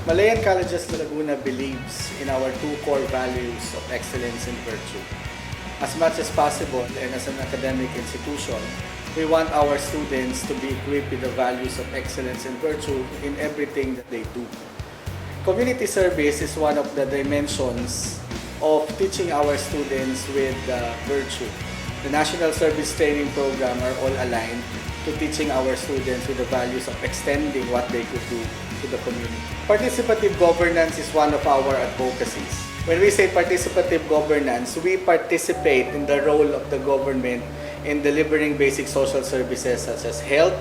Malayan Colleges Laguna believes in our two core values of excellence and virtue. As much as possible, and as an academic institution, we want our students to be equipped with the values of excellence and virtue in everything that they do. Community service is one of the dimensions of teaching our students with virtue. The National Service Training Program are all aligned to teaching our students with the values of extending what they could do to the community. Participative governance is one of our advocacies. When we say participative governance, we participate in the role of the government in delivering basic social services such as health,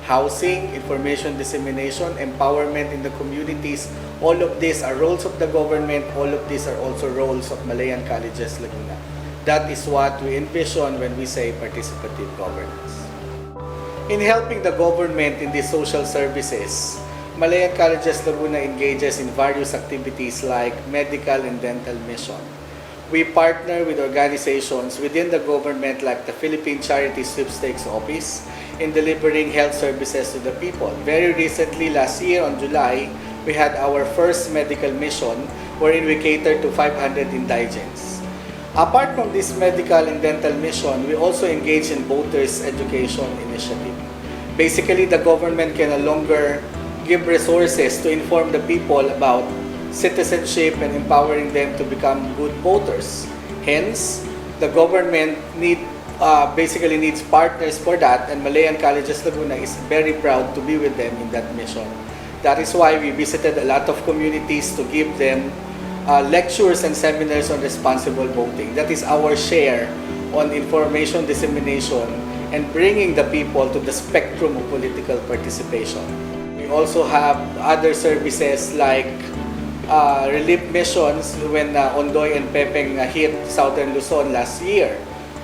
housing, information dissemination, empowerment in the communities. All of these are roles of the government. All of these are also roles of Malayan Colleges Laguna. That is what we envision when we say participative governance. In helping the government in these social services, Malayan Colleges Laguna engages in various activities like medical and dental mission. We partner with organizations within the government like the Philippine Charity Sweepstakes Office in delivering health services to the people. Very recently, last year on July, we had our first medical mission wherein we cater to 500 indigents. Apart from this medical and dental mission, we also engage in voters' education initiative. Basically, the government can no longer give resources to inform the people about citizenship and empowering them to become good voters. Hence, the government basically needs partners for that, and Malayan Colleges Laguna is very proud to be with them in that mission. That is why we visited a lot of communities to give them lectures and seminars on responsible voting. That is our share on information dissemination and bringing the people to the spectrum of political participation. We also have other services like relief missions when Ondoy and Pepeng hit southern Luzon last year.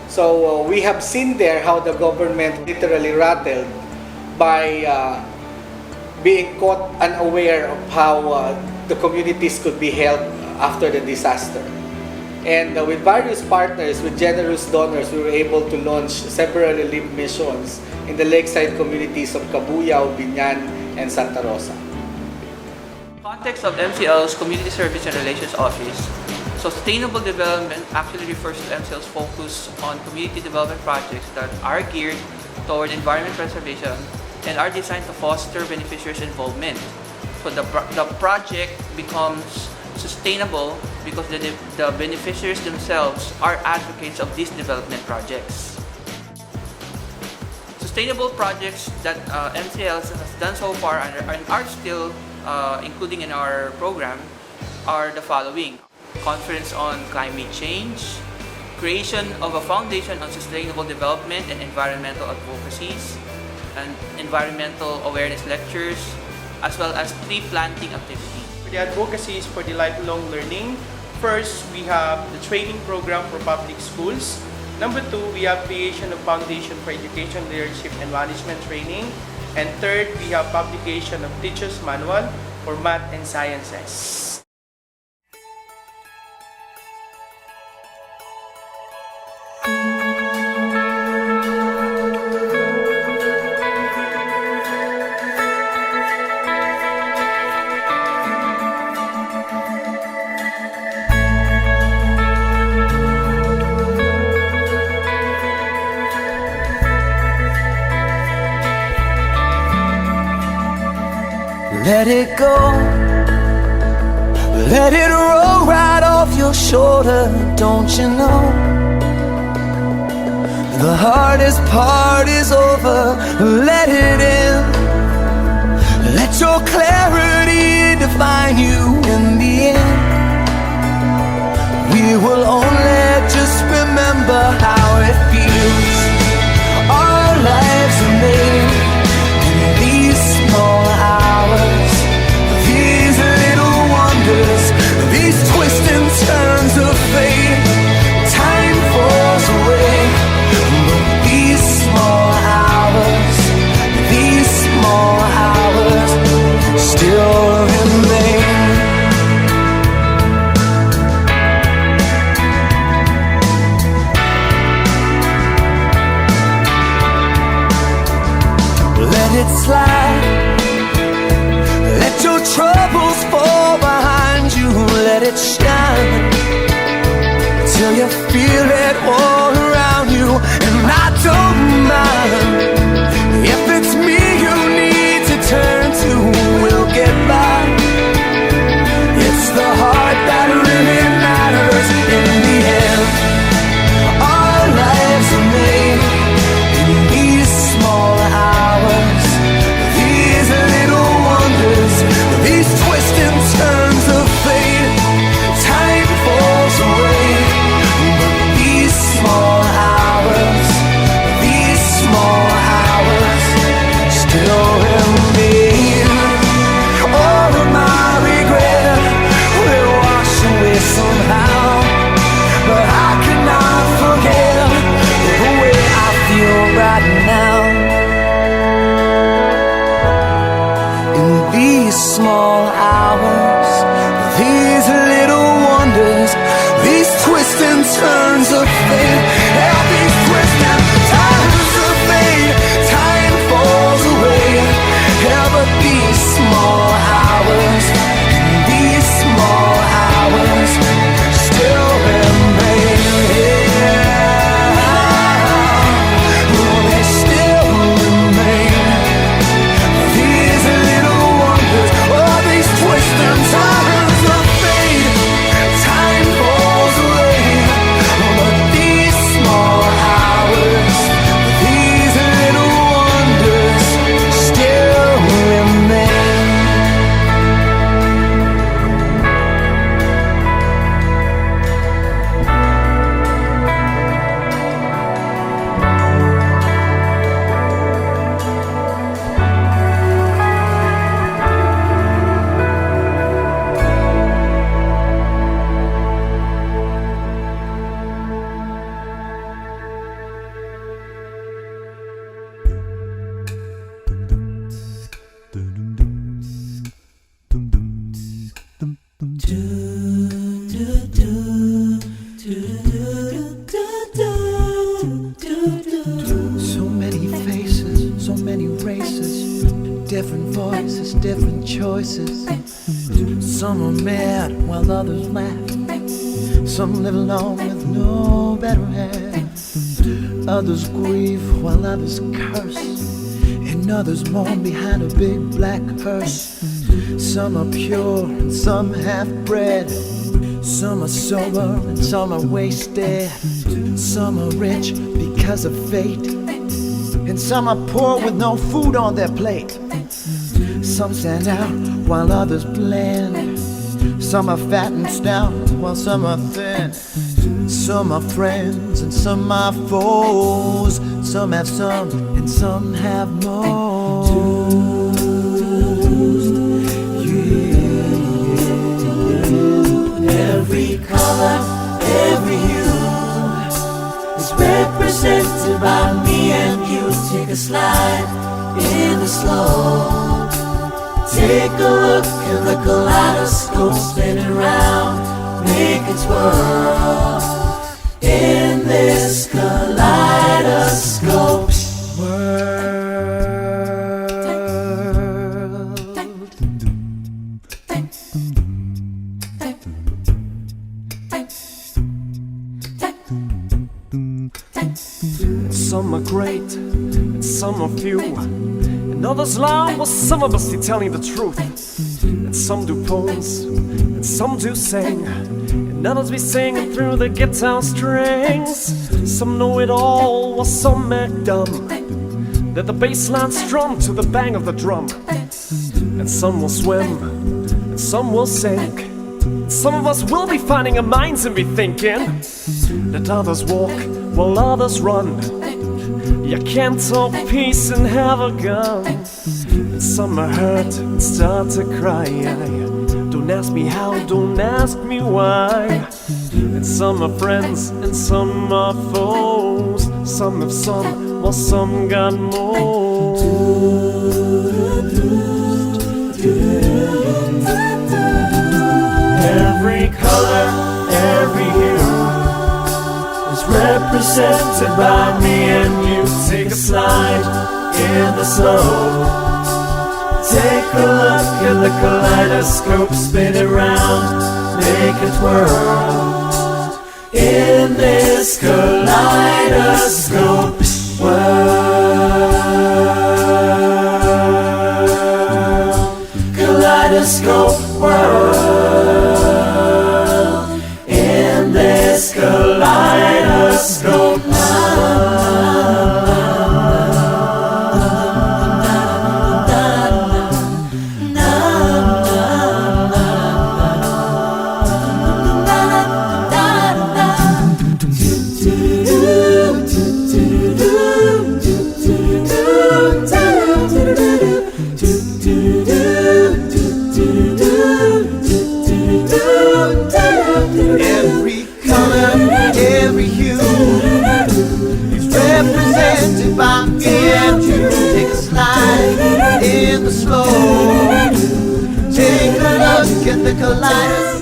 So we have seen there how the government literally rattled by being caught unaware of how the communities could be helped after the disaster. And with various partners, with generous donors, we were able to launch several relief missions in the lakeside communities of Cabuyao, Binyan, and Santa Rosa. Context of MCL's Community Service and Relations Office. Sustainable development actually refers to MCL's focus on community development projects that are geared toward environment preservation and are designed to foster beneficiaries' involvement. So the project becomes sustainable because the beneficiaries themselves are advocates of these development projects. Sustainable projects that MCL has done so far and are still including in our program are the following: Conference on Climate Change, creation of a foundation on sustainable development and environmental advocacies, and environmental awareness lectures, as well as tree planting activities. For the advocacies for the lifelong learning, first we have the training program for public schools. Number 2, we have creation of foundation for education, leadership, and management training. And third, we have publication of teacher's manual for math and sciences. Let it go, let it roll right off your shoulder. Don't you know, the hardest part is over. Let it in, let your clarity define you in the end. We will only just remember how it feels. Our lives are made in these small hours, these little wonders, these twists and turns of fate. Time falls away, but these small hours still remain. it shine till you feel it all around you. And I don't mind if it's me you need to turn to. We'll get by. It's the heart that really matters in the end. Our lives are made in these small hours, these little wonders, these twists and turns of fate. Time falls away, but these small hours, these small hours still remain. All of my regret will wash away somehow, but I cannot forget the way I feel right now. In these small hours, these little wonders, these twists and turns of fate, yeah, these twists and turns of fate. Time falls away, yeah, but these small hours, these small hours still remain. Yeah, oh, they still remain. These little wonders, oh, these twists and turns of fate. Time falls away, but these small hours, these little wonders still remain. So many faces, so many races, different voices, different choices. Some are mad while others laugh. Some live alone with no better half. Others grieve while others curse, and others mourn behind a big black hearse. Some are pure and some half-bred. Some are sober and some are wasted. Some are rich because of fate, and some are poor with no food on their plate. Some stand out while others blend. Some are fat and stout while some are thin. Some are friends and some are foes. Some have some and some have most. Every color, every hue is represented by me and you. Take a slide in the slow. Take a look at the kaleidoscope, spin it round, make it twirl. In this kaleidoscope world. Some are great, and some are few, and others lie while some of us are telling the truth. And some do poems, and some do sing, and others be singing through the guitar strings. Some know it all while some act dumb. They're the bass line strummed to the bang of the drum. And some will swim, and some will sink. And some of us will be finding our minds and be thinking that others walk while others run. You can't talk peace and have a gun. And some are hurt and start to cry. Don't ask me how, don't ask me why. And some are friends and some are foes. Some have some while some got more. Every color, every hue is represented by me and you. Take a slide in the snow. Take a look at the kaleidoscope, spin it round, naked world. In this kaleidoscope world, kaleidoscope world, in this kaleidoscope every color, every hue is represented by me and you. Take a slide in the slow. Take a look at the kaleidoscope.